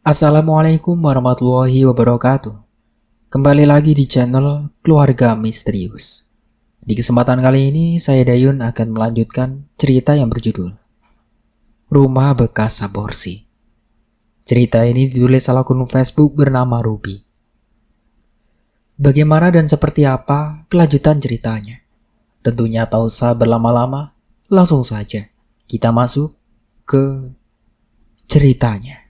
Assalamualaikum warahmatullahi wabarakatuh. Kembali lagi di channel Keluarga Misterius. Di kesempatan kali ini saya Dayun akan melanjutkan cerita yang berjudul Rumah Bekas Aborsi. Cerita ini ditulis oleh akun Facebook bernama Ruby. Bagaimana dan seperti apa kelanjutan ceritanya? Tentunya tak usah berlama-lama, langsung saja kita masuk ke ceritanya.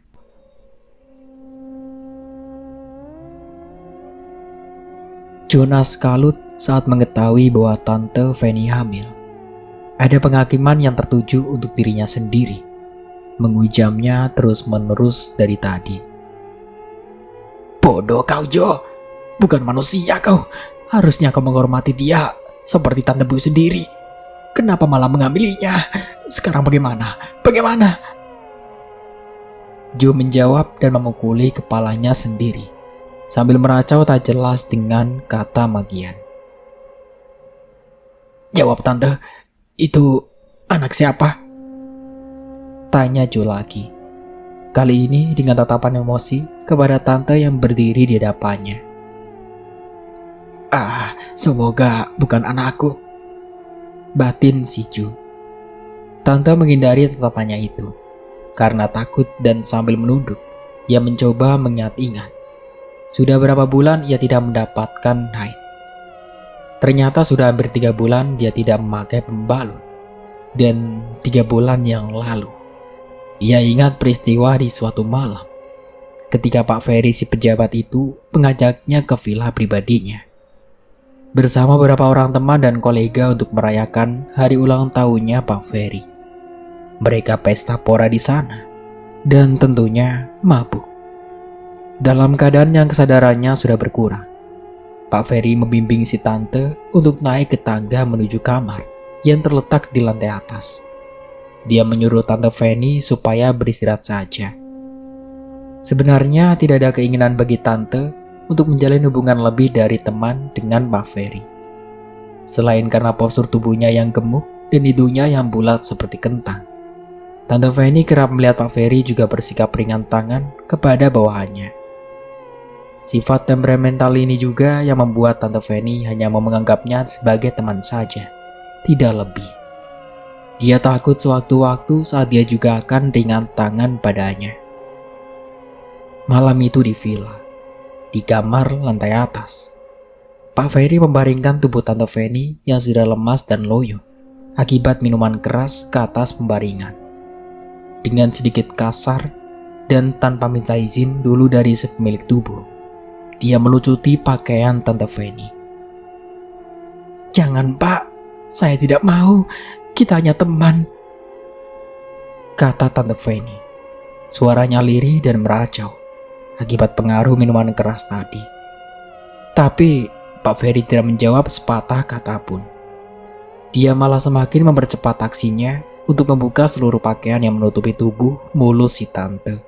Jonas kalut saat mengetahui bahwa Tante Fanny hamil. Ada penghakiman yang tertuju untuk dirinya sendiri, menghujamnya terus-menerus dari tadi. Bodoh kau, Jo. Bukan manusia kau. Harusnya kau menghormati dia seperti tantemu sendiri. Kenapa malah mengambilinya? Sekarang bagaimana? Bagaimana? Jo menjawab dan memukuli kepalanya sendiri sambil meracau tak jelas dengan kata magian. Jawab tante, itu anak siapa? Tanya Jo lagi. Kali ini dengan tatapan emosi kepada tante yang berdiri di hadapannya. Semoga bukan anakku, batin si Jo. Tante menghindari tatapannya itu karena takut dan sambil menunduk, ia mencoba mengingat-ingat. Sudah berapa bulan ia tidak mendapatkan haid. Ternyata sudah hampir 3 bulan dia tidak memakai pembalut. Dan 3 bulan yang lalu, ia ingat peristiwa di suatu malam ketika Pak Ferry si pejabat itu mengajaknya ke villa pribadinya bersama beberapa orang teman dan kolega untuk merayakan hari ulang tahunnya Pak Ferry. Mereka pesta pora di sana dan tentunya mabuk. Dalam keadaan yang kesadarannya sudah berkurang, Pak Ferry membimbing si tante untuk naik ke tangga menuju kamar yang terletak di lantai atas. Dia menyuruh Tante Fanny supaya beristirahat saja. Sebenarnya tidak ada keinginan bagi tante untuk menjalin hubungan lebih dari teman dengan Pak Ferry. Selain karena postur tubuhnya yang gemuk dan hidungnya yang bulat seperti kentang, Tante Fanny kerap melihat Pak Ferry juga bersikap ringan tangan kepada bawahannya. Sifat temperamental ini juga yang membuat Tante Fanny hanya mau menganggapnya sebagai teman saja, tidak lebih. Dia takut sewaktu-waktu saat dia juga akan ringan tangan padanya. Malam itu di villa, di kamar lantai atas, Pak Ferry membaringkan tubuh Tante Fanny yang sudah lemas dan loyo akibat minuman keras ke atas pembaringan. Dengan sedikit kasar dan tanpa minta izin dulu dari si pemilik tubuh, dia melucuti pakaian Tante Fanny. Jangan Pak, saya tidak mau, kita hanya teman, kata Tante Fanny. Suaranya lirih dan meracau akibat pengaruh minuman keras tadi. Tapi Pak Ferry tidak menjawab sepatah kata pun. Dia malah semakin mempercepat aksinya untuk membuka seluruh pakaian yang menutupi tubuh mulus si tante.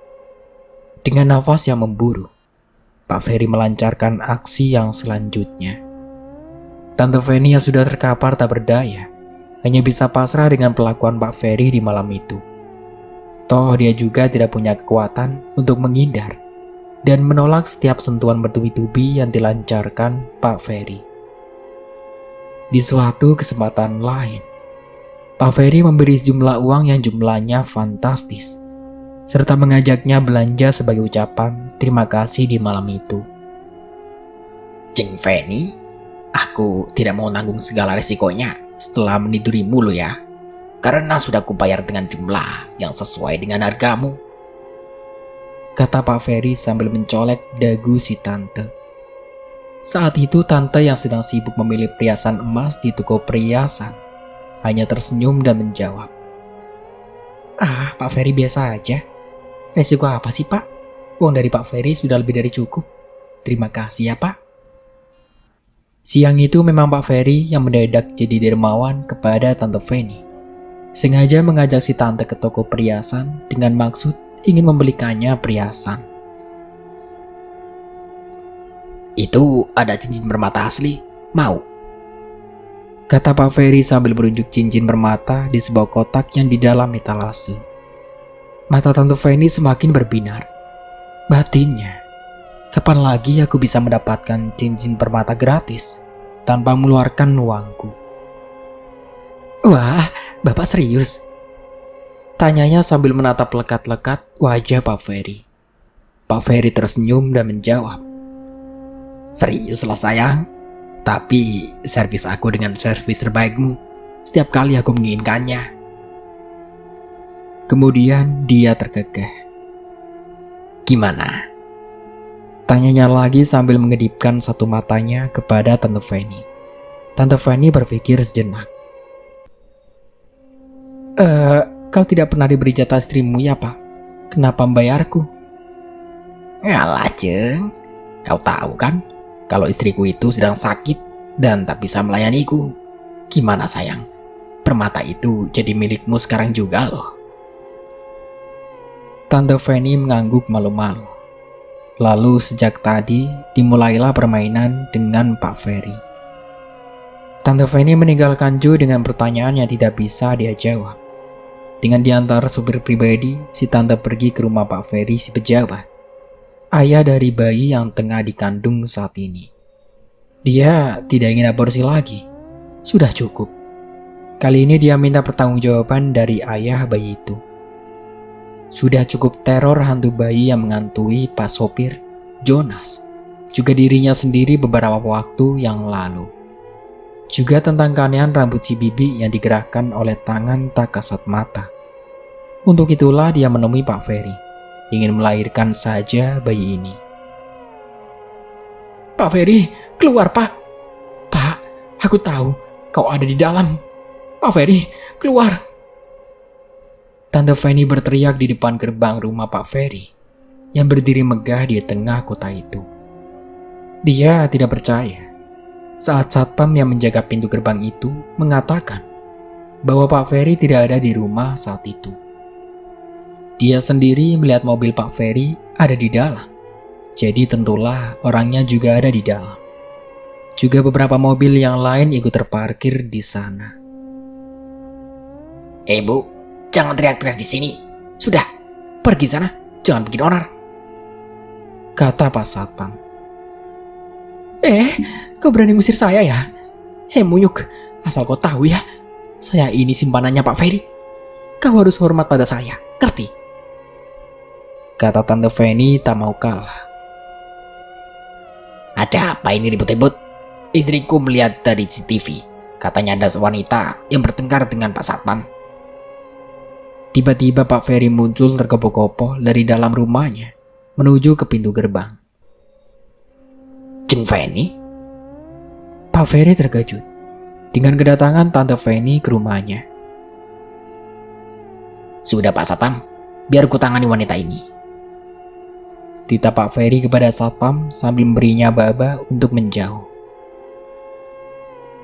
Dengan nafas yang memburu, Pak Ferry melancarkan aksi yang selanjutnya. Tante Fanny yang sudah terkapar tak berdaya hanya bisa pasrah dengan pelakuan Pak Ferry di malam itu. Toh dia juga tidak punya kekuatan untuk menghindar dan menolak setiap sentuhan bertubi-tubi yang dilancarkan Pak Ferry. Di suatu kesempatan lain, Pak Ferry memberi sejumlah uang yang jumlahnya fantastis, serta mengajaknya belanja sebagai ucapan terima kasih di malam itu. Cing Fanny, aku tidak mau nanggung segala resikonya setelah menidurimu lo ya, karena sudah kubayar dengan jumlah yang sesuai dengan hargamu, kata Pak Ferry sambil mencolek dagu si tante. Saat itu tante yang sedang sibuk memilih perhiasan emas di toko perhiasan hanya tersenyum dan menjawab, Pak Ferry biasa aja. Resiko apa sih Pak? Uang dari Pak Ferry sudah lebih dari cukup. Terima kasih ya Pak. Siang itu memang Pak Ferry yang mendadak jadi dermawan kepada Tante Fanny. Sengaja mengajak si tante ke toko perhiasan dengan maksud ingin membelikannya perhiasan. Itu ada cincin permata asli, mau? Kata Pak Ferry sambil menunjuk cincin permata di sebuah kotak yang di dalam etalase. Mata Tante Fanny semakin berbinar. batinnya. Kapan lagi aku bisa mendapatkan cincin permata gratis tanpa mengeluarkan uangku? Wah, Bapak serius? Tanyanya sambil menatap lekat-lekat wajah Pak Ferry. Pak Ferry tersenyum dan menjawab, seriuslah sayang, tapi servis aku dengan servis terbaikmu setiap kali aku menginginkannya. Kemudian dia terkekeh. Gimana? Tanyanya lagi sambil mengedipkan satu matanya kepada Tante Fanny. Tante Fanny berpikir sejenak. Kau tidak pernah diberi jatah istrimu ya, Pak? Kenapa membayarku? Ngalah, Ceng. Kau tahu kan, kalau istriku itu sedang sakit dan tak bisa melayaniku. Gimana sayang? Permata itu jadi milikmu sekarang juga loh. Tante Fanny mengangguk malu-malu. Lalu sejak tadi dimulailah permainan dengan Pak Ferry. Tante Fanny meninggalkan Joe dengan pertanyaan yang tidak bisa dia jawab. Dengan diantar supir pribadi, si tante pergi ke rumah Pak Ferry si pejabat, ayah dari bayi yang tengah dikandung saat ini. Dia tidak ingin aborsi lagi. Sudah cukup. Kali ini dia minta pertanggungjawaban dari ayah bayi itu. Sudah cukup teror hantu bayi yang mengantui Pak sopir, Jonas, juga dirinya sendiri beberapa waktu yang lalu. Juga tentang keanehan rambut si bibi yang digerakkan oleh tangan tak kasat mata. Untuk itulah dia menemui Pak Ferry, ingin melahirkan saja bayi ini. Pak Ferry, keluar Pak. Pak, aku tahu kau ada di dalam. Pak Ferry, keluar. Tante Fanny berteriak di depan gerbang rumah Pak Ferry yang berdiri megah di tengah kota itu. Dia tidak percaya saat satpam yang menjaga pintu gerbang itu mengatakan bahwa Pak Ferry tidak ada di rumah saat itu. Dia sendiri melihat mobil Pak Ferry ada di dalam, jadi tentulah orangnya juga ada di dalam. Juga beberapa mobil yang lain ikut terparkir di sana. Bu, jangan teriak-teriak di sini. Sudah, pergi sana. Jangan bikin onar, kata Pak Satpam. Kau berani ngusir saya ya? Munyuk, asal kau tahu ya, saya ini simpanannya Pak Ferry. Kau harus hormat pada saya, ngerti? Kata Tante Fanny tak mau kalah. Ada apa ini ribut-ribut? Istriku melihat dari CCTV. Katanya ada wanita yang bertengkar dengan Pak Satpam. Tiba-tiba Pak Ferry muncul tergopoh-gopoh dari dalam rumahnya menuju ke pintu gerbang. Jeng Fanny? Pak Ferry terkejut dengan kedatangan Tante Fanny ke rumahnya. Sudah Pak Satpam, biar ku tangani wanita ini. Titah Pak Ferry kepada Satpam sambil memberinya baba untuk menjauh.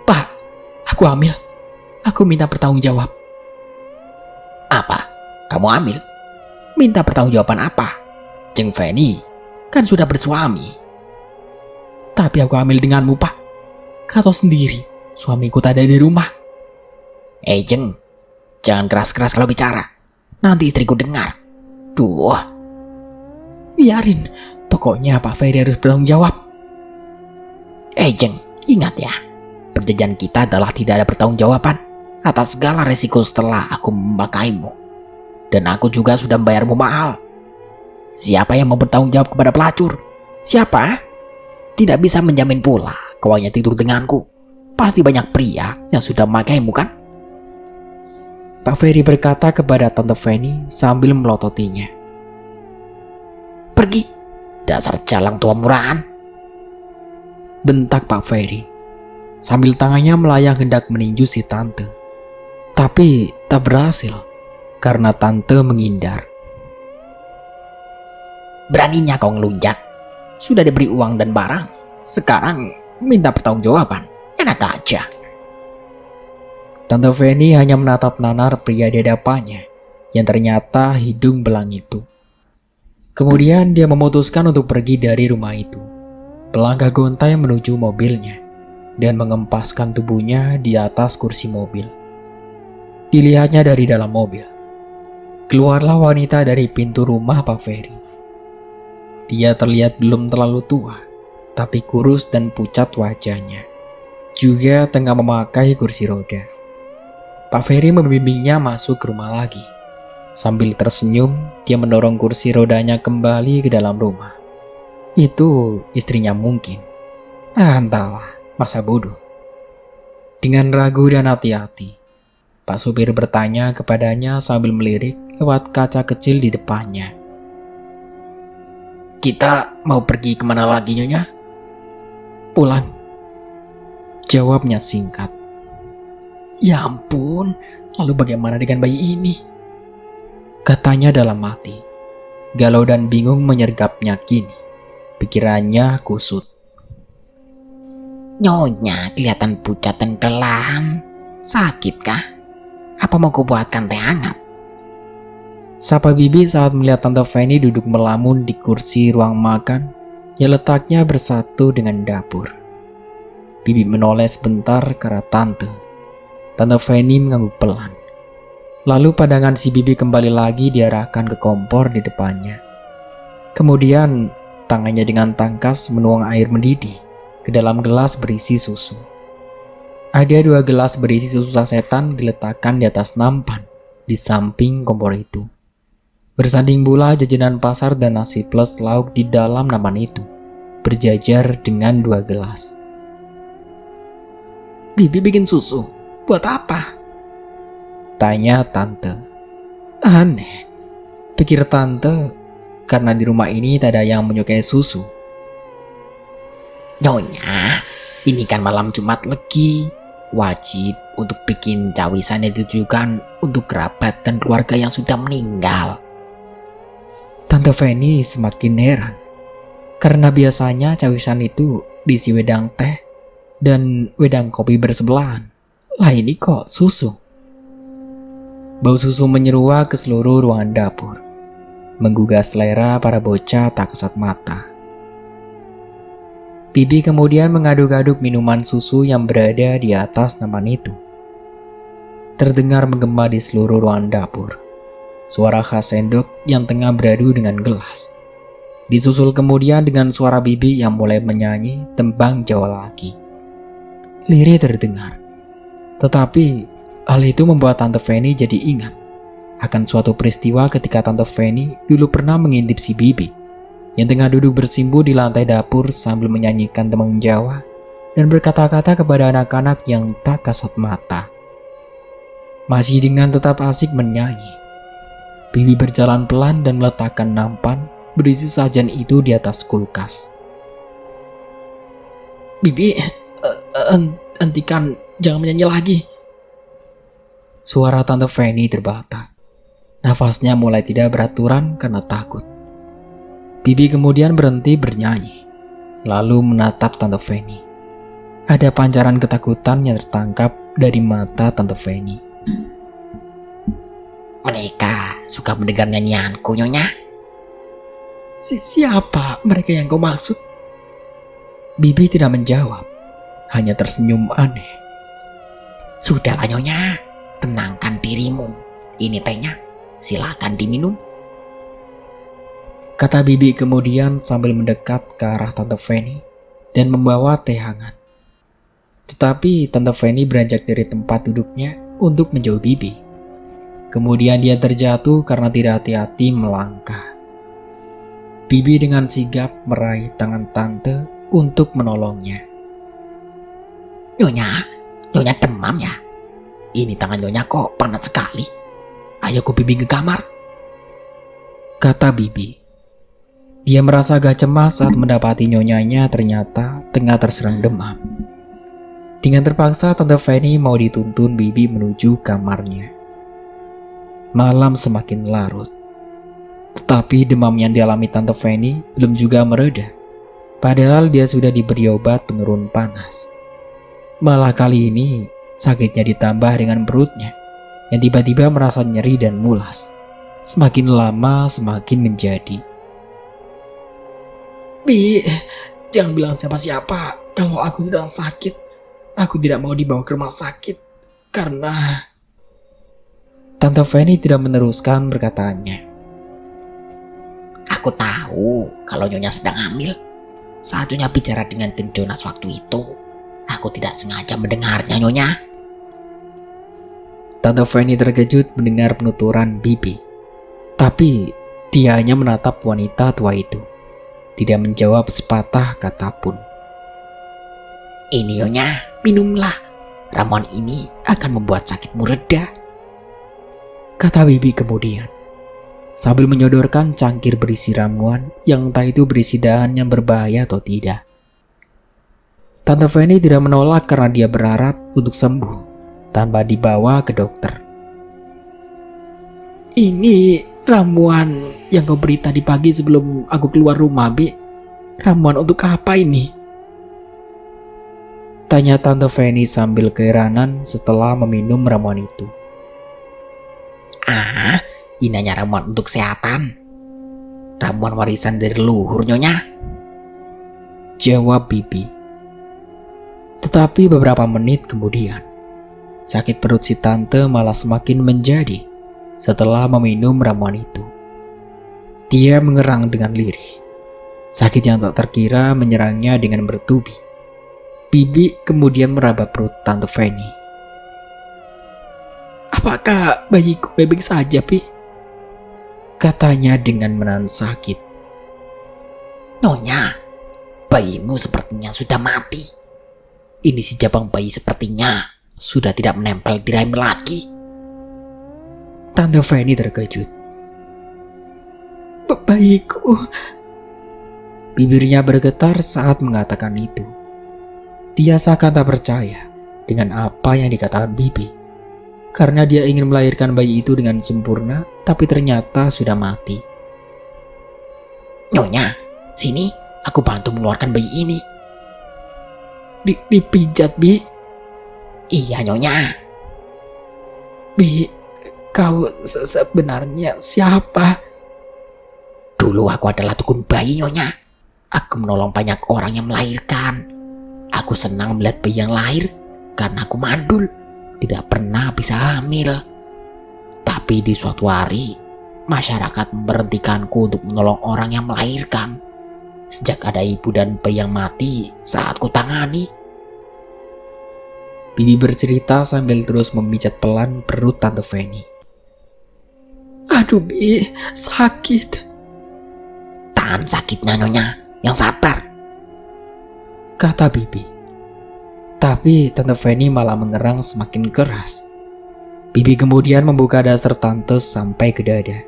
Pak, aku hamil. Aku minta pertanggungjawab. Apa? Kamu hamil? Minta pertanggungjawaban apa? Jeng Fanny kan sudah bersuami. Tapi aku hamil denganmu, Pak. Kau tahu sendiri, suamiku tak ada di rumah. Jeng, jangan keras-keras kalau bicara. Nanti istriku dengar. Duh. Biarin, pokoknya Pak Ferry harus bertanggung jawab. Jeng, ingat ya, perjanjian kita adalah tidak ada pertanggungjawaban atas segala resiko setelah aku memakaimu. Dan aku juga sudah membayarmu mahal. Siapa yang mau bertanggung jawab kepada pelacur? Siapa? Tidak bisa menjamin pula kau hanya tidur denganku. Pasti banyak pria yang sudah memakaimu kan? Pak Ferry berkata kepada Tante Fanny sambil melototinya. Pergi, dasar jalang tua murahan, bentak Pak Ferry sambil tangannya melayang hendak meninju si tante. Tapi tak berhasil karena tante menghindar. Beraninya kau ngelunjak. Sudah diberi uang dan barang, sekarang minta pertanggungjawaban. Enak aja. Tante Fanny hanya menatap nanar pria di hadapannya yang ternyata hidung belang itu. Kemudian dia memutuskan untuk pergi dari rumah itu, melangkah gontai menuju mobilnya dan mengempaskan tubuhnya di atas kursi mobil. Dilihatnya dari dalam mobil. Keluarlah wanita dari pintu rumah Pak Ferry. Dia terlihat belum terlalu tua, tapi kurus dan pucat wajahnya. Juga tengah memakai kursi roda. Pak Ferry membimbingnya masuk ke rumah lagi. Sambil tersenyum, dia mendorong kursi rodanya kembali ke dalam rumah. Itu istrinya mungkin. Entahlah, masa bodoh. Dengan ragu dan hati-hati, Pak supir bertanya kepadanya sambil melirik lewat kaca kecil di depannya. Kita mau pergi kemana lagi, Nyonya? Pulang. Jawabnya singkat. Ya ampun, lalu bagaimana dengan bayi ini? Katanya dalam hati. Galau dan bingung menyergapnya kini. Pikirannya kusut. Nyonya kelihatan pucat dan kelam. Sakit kah? Apa mau kubuatkan teh hangat? Sapa Bibi saat melihat Tante Fanny duduk melamun di kursi ruang makan yang letaknya bersatu dengan dapur. Bibi menoleh sebentar ke arah Tante. Tante Fanny mengangguk pelan. Lalu pandangan si Bibi kembali lagi diarahkan ke kompor di depannya. Kemudian tangannya dengan tangkas menuang air mendidih ke dalam gelas berisi susu. Ada 2 gelas berisi susu sasetan diletakkan di atas nampan di samping kompor itu. Bersanding pula jajanan pasar dan nasi plus lauk di dalam nampan itu, berjajar dengan 2 gelas. Bibi bikin susu, buat apa? Tanya Tante. Aneh, pikir Tante, karena di rumah ini tak ada yang menyukai susu. Nyonya, ini kan malam Jumat Legi. Wajib untuk bikin cawisan yang ditujukan untuk kerabat dan keluarga yang sudah meninggal. Tante Fanny semakin heran. Karena biasanya cawisan itu diisi wedang teh dan wedang kopi bersebelahan. Lah ini kok susu? Bau susu menyeruak ke seluruh ruangan dapur, menggugah selera para bocah tak kasat mata. Bibi kemudian mengaduk-aduk minuman susu yang berada di atas nampan itu. Terdengar menggema di seluruh ruangan dapur. Suara khas sendok yang tengah beradu dengan gelas. Disusul kemudian dengan suara Bibi yang mulai menyanyi tembang Jawa lagi. Lirih terdengar. Tetapi hal itu membuat Tante Fanny jadi ingat akan suatu peristiwa ketika Tante Fanny dulu pernah mengintip si Bibi yang tengah duduk bersimpu di lantai dapur sambil menyanyikan tembang Jawa dan berkata-kata kepada anak-anak yang tak kasat mata. Masih dengan tetap asik menyanyi, Bibi berjalan pelan dan meletakkan nampan berisi sajian itu di atas kulkas. Bibi, hentikan, jangan menyanyi lagi. Suara Tante Fanny terbata. Nafasnya mulai tidak beraturan karena takut. Bibi kemudian berhenti bernyanyi, lalu menatap Tante Fanny. Ada pancaran ketakutan yang tertangkap dari mata Tante Fanny. Mereka suka mendengar nyanyianku, Nyonya. Siapa mereka yang kau maksud? Bibi tidak menjawab, hanya tersenyum aneh. Sudahlah, Nyonya, tenangkan dirimu. Ini tehnya, silakan diminum. Kata Bibi kemudian sambil mendekat ke arah Tante Fanny dan membawa teh hangat. Tetapi Tante Fanny beranjak dari tempat duduknya untuk menjauh Bibi. Kemudian dia terjatuh karena tidak hati-hati melangkah. Bibi dengan sigap meraih tangan Tante untuk menolongnya. Nyonya demam ya? Ini tangan Nyonya kok panas sekali. Ayo ku bimbing ke kamar. Kata Bibi. Dia merasa agak cemas saat mendapati nyonyanya ternyata tengah terserang demam. Dengan terpaksa Tante Fanny mau dituntun Bibi menuju kamarnya. Malam semakin larut. Tetapi demam yang dialami Tante Fanny belum juga mereda. Padahal dia sudah diberi obat penurun panas. Malah kali ini sakitnya ditambah dengan perutnya yang tiba-tiba merasa nyeri dan mulas. Semakin lama semakin menjadi. Bi, jangan bilang siapa-siapa kalau aku sedang sakit. Aku tidak mau dibawa ke rumah sakit karena... Tante Fanny tidak meneruskan perkataannya. Aku tahu kalau Nyonya sedang hamil. Saat Nyonya bicara dengan Den Jonas waktu itu, aku tidak sengaja mendengarnya, Nyonya. Tante Fanny terkejut mendengar penuturan Bibi. Tapi dia hanya menatap wanita tua itu, tidak menjawab sepatah kata pun. Ini Nyonya, minumlah. Ramuan ini akan membuat sakitmu reda, kata Bibi kemudian, sambil menyodorkan cangkir berisi ramuan yang entah itu berisi dahan yang berbahaya atau tidak. Tante Fanny tidak menolak karena dia berharap untuk sembuh tanpa dibawa ke dokter. Ini ramuan yang kau beri tadi pagi sebelum aku keluar rumah, Bi. Ramuan untuk apa ini? Tanya Tante Fanny sambil keheranan setelah meminum ramuan itu. Ini hanya ramuan untuk kesehatan. Ramuan warisan dari leluhur, Nyonya, jawab Bibi. Tetapi beberapa menit kemudian, sakit perut si tante malah semakin menjadi setelah meminum ramuan itu. Dia mengerang dengan lirih. Sakit yang tak terkira menyerangnya dengan bertubi. Bibi kemudian meraba perut Tante Fanny. Apakah bayiku baik-baik saja, Pi? Katanya dengan menahan sakit. Nyonya, bayimu sepertinya sudah mati. Ini si jabang bayi sepertinya sudah tidak menempel di rahim lagi. Tante Fanny terkejut. Bayiku. Bibirnya bergetar saat mengatakan itu. Dia seakan tak percaya dengan apa yang dikatakan Bibi. Karena dia ingin melahirkan bayi itu dengan sempurna, tapi ternyata sudah mati. Nyonya, sini aku bantu mengeluarkan bayi ini. Dipijat, Bi? Iya, Nyonya. Bi, kau sebenarnya siapa? Dulu aku adalah dukun bayi, Nyonya. Aku menolong banyak orang yang melahirkan. Aku senang melihat bayi yang lahir karena aku mandul, tidak pernah bisa hamil. Tapi di suatu hari, masyarakat memberhentikanku untuk menolong orang yang melahirkan. Sejak ada ibu dan bayi yang mati saat ku tangani. Bibi bercerita sambil terus memijat pelan perut Tante Fanny. Aduh, Bi, sakit. Tahan sakitnya, Nyonya, yang sabar, kata Bibi. Tapi Tante Fanny malah mengerang semakin keras. Bibi kemudian membuka dasar tante sampai ke dada,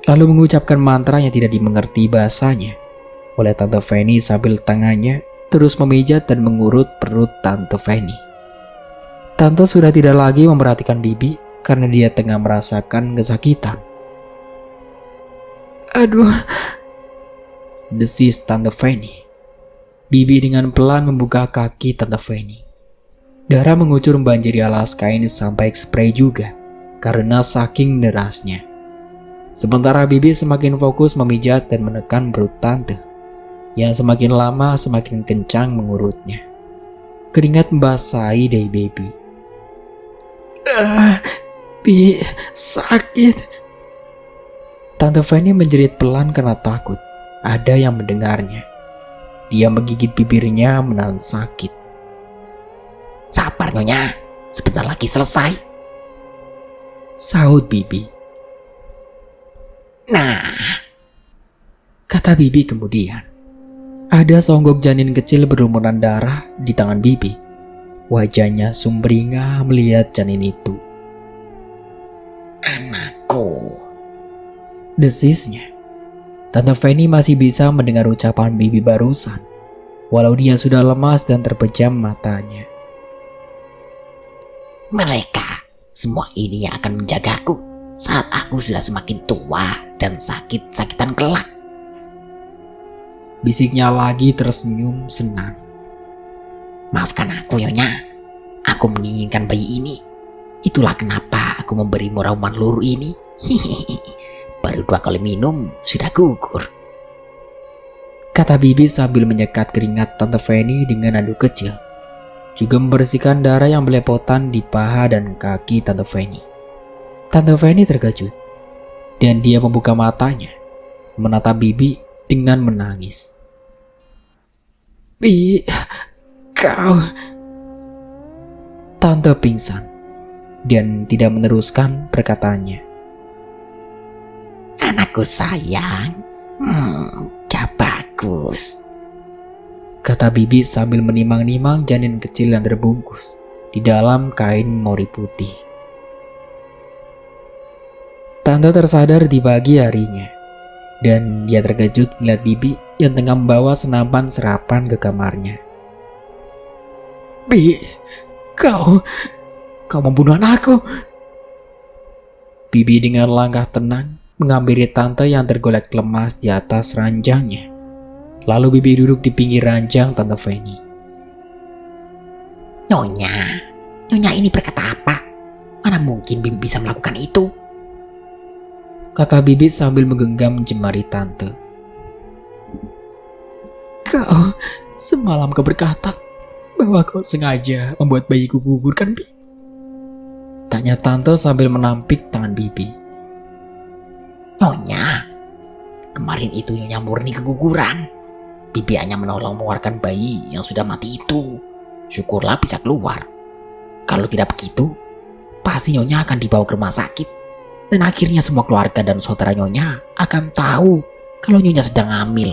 lalu mengucapkan mantra yang tidak dimengerti bahasanya oleh Tante Fanny sambil tangannya terus memijat dan mengurut perut Tante Fanny. Tante sudah tidak lagi memperhatikan Bibi karena dia tengah merasakan kesakitan. Aduh, desis Tante Fanny. Bibi dengan pelan membuka kaki Tante Fanny. Darah mengucur membanjiri alas kain sampai ke spray juga karena saking derasnya. Sementara Bibi semakin fokus memijat dan menekan perut Tante, yang semakin lama semakin kencang mengurutnya. Keringat membasahi dahi Bibi. Bi, sakit. Tante Fanny menjerit pelan karena takut ada yang mendengarnya. Dia menggigit bibirnya menahan sakit. Sabar, Nyonya, sebentar lagi selesai, sahut Bibi. Nah, kata Bibi kemudian. Ada seonggok janin kecil berlumuran darah di tangan Bibi. Wajahnya sumringah melihat janin itu. Anakku, desisnya. Tante Fanny masih bisa mendengar ucapan Bibi barusan, walau dia sudah lemas dan terpejam matanya. Mereka semua ini yang akan menjagaku saat aku sudah semakin tua dan sakit-sakitan kelak, bisiknya lagi tersenyum senang. Maafkan aku, Nyonya. Aku menginginkan bayi ini. Itulah kenapa aku memberimu ramuan luruh ini. Baru 2 kali minum sudah gugur, kata Bibi sambil menyekat keringat Tante Fanny dengan anduk kecil, juga membersihkan darah yang belepotan di paha dan kaki Tante Fanny. Tante Fanny terkejut dan dia membuka matanya. menatap Bibi dengan menangis. Bi, kau... Tante pingsan dan tidak meneruskan perkataannya. Anakku sayang, gak bagus. Kata Bibi sambil menimang-nimang janin kecil yang terbungkus di dalam kain mori putih. Tante tersadar di pagi harinya, dan dia terkejut melihat Bibi yang tengah membawa senapan serapan ke kamarnya. Bi, kau membunuh anakku. Bibi dengan langkah tenang menghampiri tante yang tergolek lemas di atas ranjangnya. Lalu Bibi duduk di pinggir ranjang Tante Fanny. Nyonya ini berkata apa? Mana mungkin Bibi bisa melakukan itu? Kata Bibi sambil menggenggam jemari tante. Kau semalam kau berkata bahwa kau sengaja membuat bayiku gugur kan, Bi? Tanya tante sambil menampik tangan Bibi. Nyonya, kemarin itu Nyonya murni keguguran. Bibi hanya menolong mengeluarkan bayi yang sudah mati itu. Syukurlah bisa keluar. Kalau tidak begitu, pasti Nyonya akan dibawa ke rumah sakit. Dan akhirnya semua keluarga dan saudara Nyonya akan tahu kalau Nyonya sedang hamil.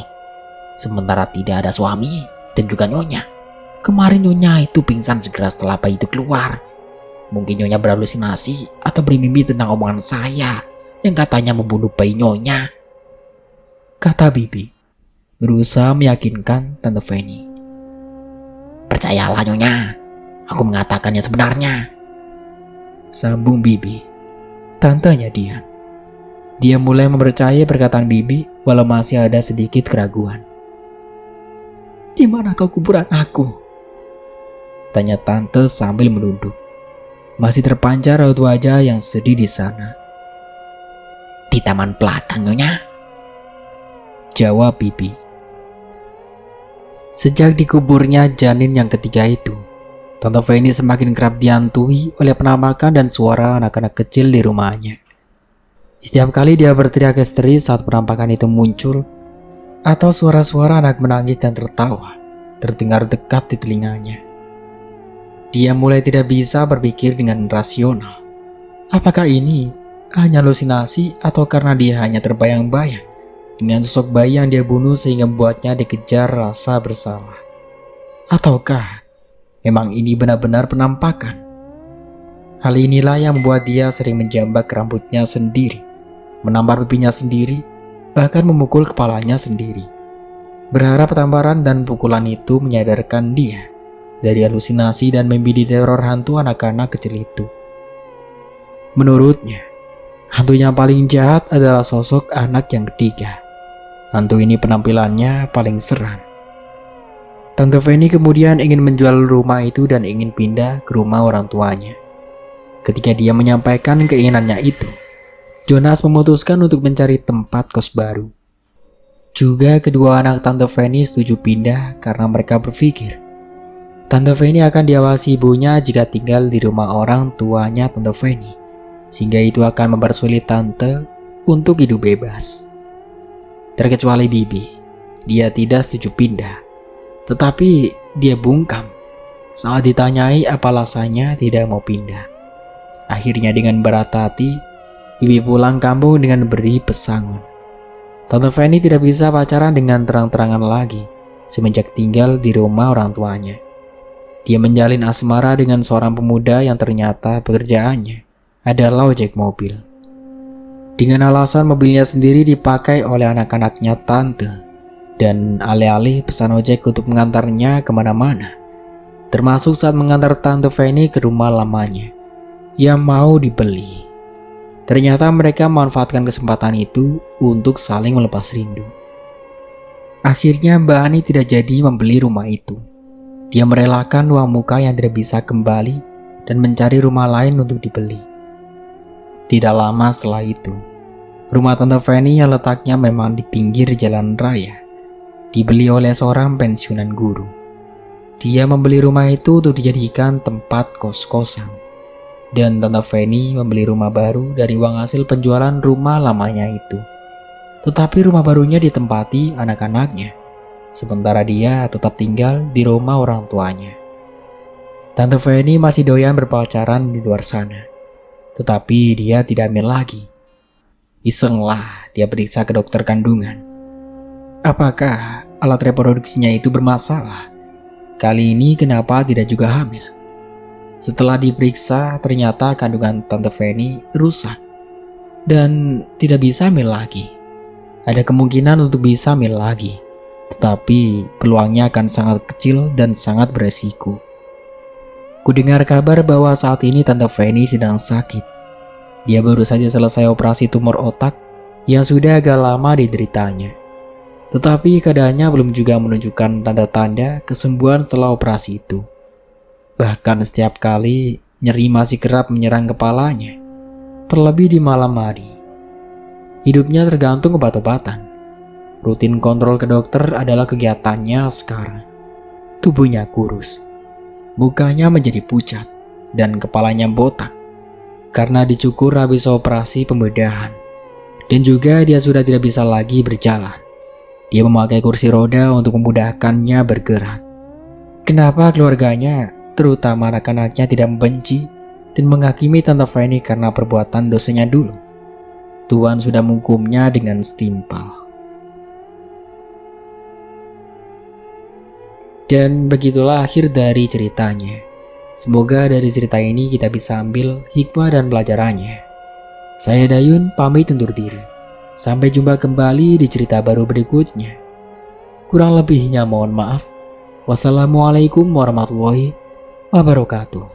Sementara tidak ada suami dan juga Nyonya. Kemarin Nyonya itu pingsan segera setelah bayi itu keluar. Mungkin Nyonya berhalusinasi atau bermimpi tentang omongan saya yang katanya membunuh bayi Nyonya. Kata Bibi, berusaha meyakinkan Tante Fanny. Percayalah Nyonya, aku mengatakan yang sebenarnya. Sambung Bibi. Tantenya diam. Dia mulai mempercayai perkataan Bibi walau masih ada sedikit keraguan. Di mana kau kuburan aku? Tanya tante sambil menunduk. Masih terpancar raut wajah yang sedih di sana. Di taman belakang Nyonya, jawab Bibi. Sejak dikuburnya janin yang ketiga itu, Tante Fanny semakin kerap dihantui oleh penampakan dan suara anak-anak kecil di rumahnya. Setiap kali dia berteriak histeris saat penampakan itu muncul, atau suara-suara anak menangis dan tertawa terdengar dekat di telinganya. Dia mulai tidak bisa berpikir dengan rasional. Apakah ini hanya halusinasi atau karena dia hanya terbayang-bayang dengan sosok bayi yang dia bunuh sehingga membuatnya dikejar rasa bersalah? Ataukah memang ini benar-benar penampakan? Hal inilah yang membuat dia sering menjambak rambutnya sendiri, menampar pipinya sendiri, bahkan memukul kepalanya sendiri. Berharap tamparan dan pukulan itu menyadarkan dia dari halusinasi dan mimpi teror hantu anak-anak kecil itu. Menurutnya, hantu yang paling jahat adalah sosok anak yang ketiga. Hantu ini penampilannya paling seram. Tante Fanny kemudian ingin menjual rumah itu dan ingin pindah ke rumah orang tuanya. Ketika dia menyampaikan keinginannya itu, Jonas memutuskan untuk mencari tempat kos baru. Juga kedua anak Tante Fanny setuju pindah karena mereka berpikir Tante Fanny akan diawasi ibunya jika tinggal di rumah orang tuanya Tante Fanny, sehingga itu akan mempersulit Tante untuk hidup bebas. Terkecuali Bibi, dia tidak setuju pindah. Tetapi dia bungkam saat ditanyai apa alasannya tidak mau pindah. Akhirnya dengan berat hati, Bibi pulang kampung dengan beri pesangon. Tante Fanny tidak bisa pacaran dengan terang-terangan lagi semenjak tinggal di rumah orang tuanya. Dia menjalin asmara dengan seorang pemuda yang ternyata pekerjaannya adalah ojek mobil. Dengan alasan mobilnya sendiri dipakai oleh anak-anaknya Tante, dan alih-alih pesan ojek untuk mengantarnya kemana-mana, termasuk saat mengantar Tante Fanny ke rumah lamanya yang mau dibeli. Ternyata mereka memanfaatkan kesempatan itu untuk saling melepas rindu. Akhirnya Mbak Ani tidak jadi membeli rumah itu. Dia merelakan uang muka yang tidak bisa kembali dan mencari rumah lain untuk dibeli. Tidak lama setelah itu, rumah Tante Fanny yang letaknya memang di pinggir jalan raya dibeli oleh seorang pensiunan guru. Dia membeli rumah itu untuk dijadikan tempat kos-kosan, dan Tante Fanny membeli rumah baru dari uang hasil penjualan rumah lamanya itu. Tetapi rumah barunya ditempati anak-anaknya, sementara dia tetap tinggal di rumah orang tuanya. Tante Fanny masih doyan berpacaran di luar sana, tetapi dia tidak hamil lagi. Isenglah dia periksa ke dokter kandungan. Apakah alat reproduksinya itu bermasalah? Kali ini kenapa tidak juga hamil? Setelah diperiksa, ternyata kandungan Tante Fanny rusak dan tidak bisa hamil lagi. Ada kemungkinan untuk bisa hamil lagi, tetapi peluangnya akan sangat kecil dan sangat beresiko. Kudengar kabar bahwa saat ini Tante Fanny sedang sakit. Dia baru saja selesai operasi tumor otak yang sudah agak lama dideritanya. Tetapi keadaannya belum juga menunjukkan tanda-tanda kesembuhan setelah operasi itu. Bahkan setiap kali nyeri masih kerap menyerang kepalanya, terlebih di malam hari. Hidupnya tergantung obat-obatan. Rutin kontrol ke dokter adalah kegiatannya sekarang. Tubuhnya kurus, mukanya menjadi pucat, dan kepalanya botak karena dicukur habis operasi pembedahan. Dan juga dia sudah tidak bisa lagi berjalan. Dia memakai kursi roda untuk memudahkannya bergerak. Kenapa keluarganya, terutama anak-anaknya, tidak membenci dan menghakimi Tante Fanny karena perbuatan dosanya dulu? Tuhan sudah menghukumnya dengan setimpal. Dan begitulah akhir dari ceritanya. Semoga dari cerita ini kita bisa ambil hikmah dan pelajarannya. Saya Dayun pamit undur diri. Sampai jumpa kembali di cerita baru berikutnya. Kurang lebihnya mohon maaf. Wassalamualaikum warahmatullahi wabarakatuh.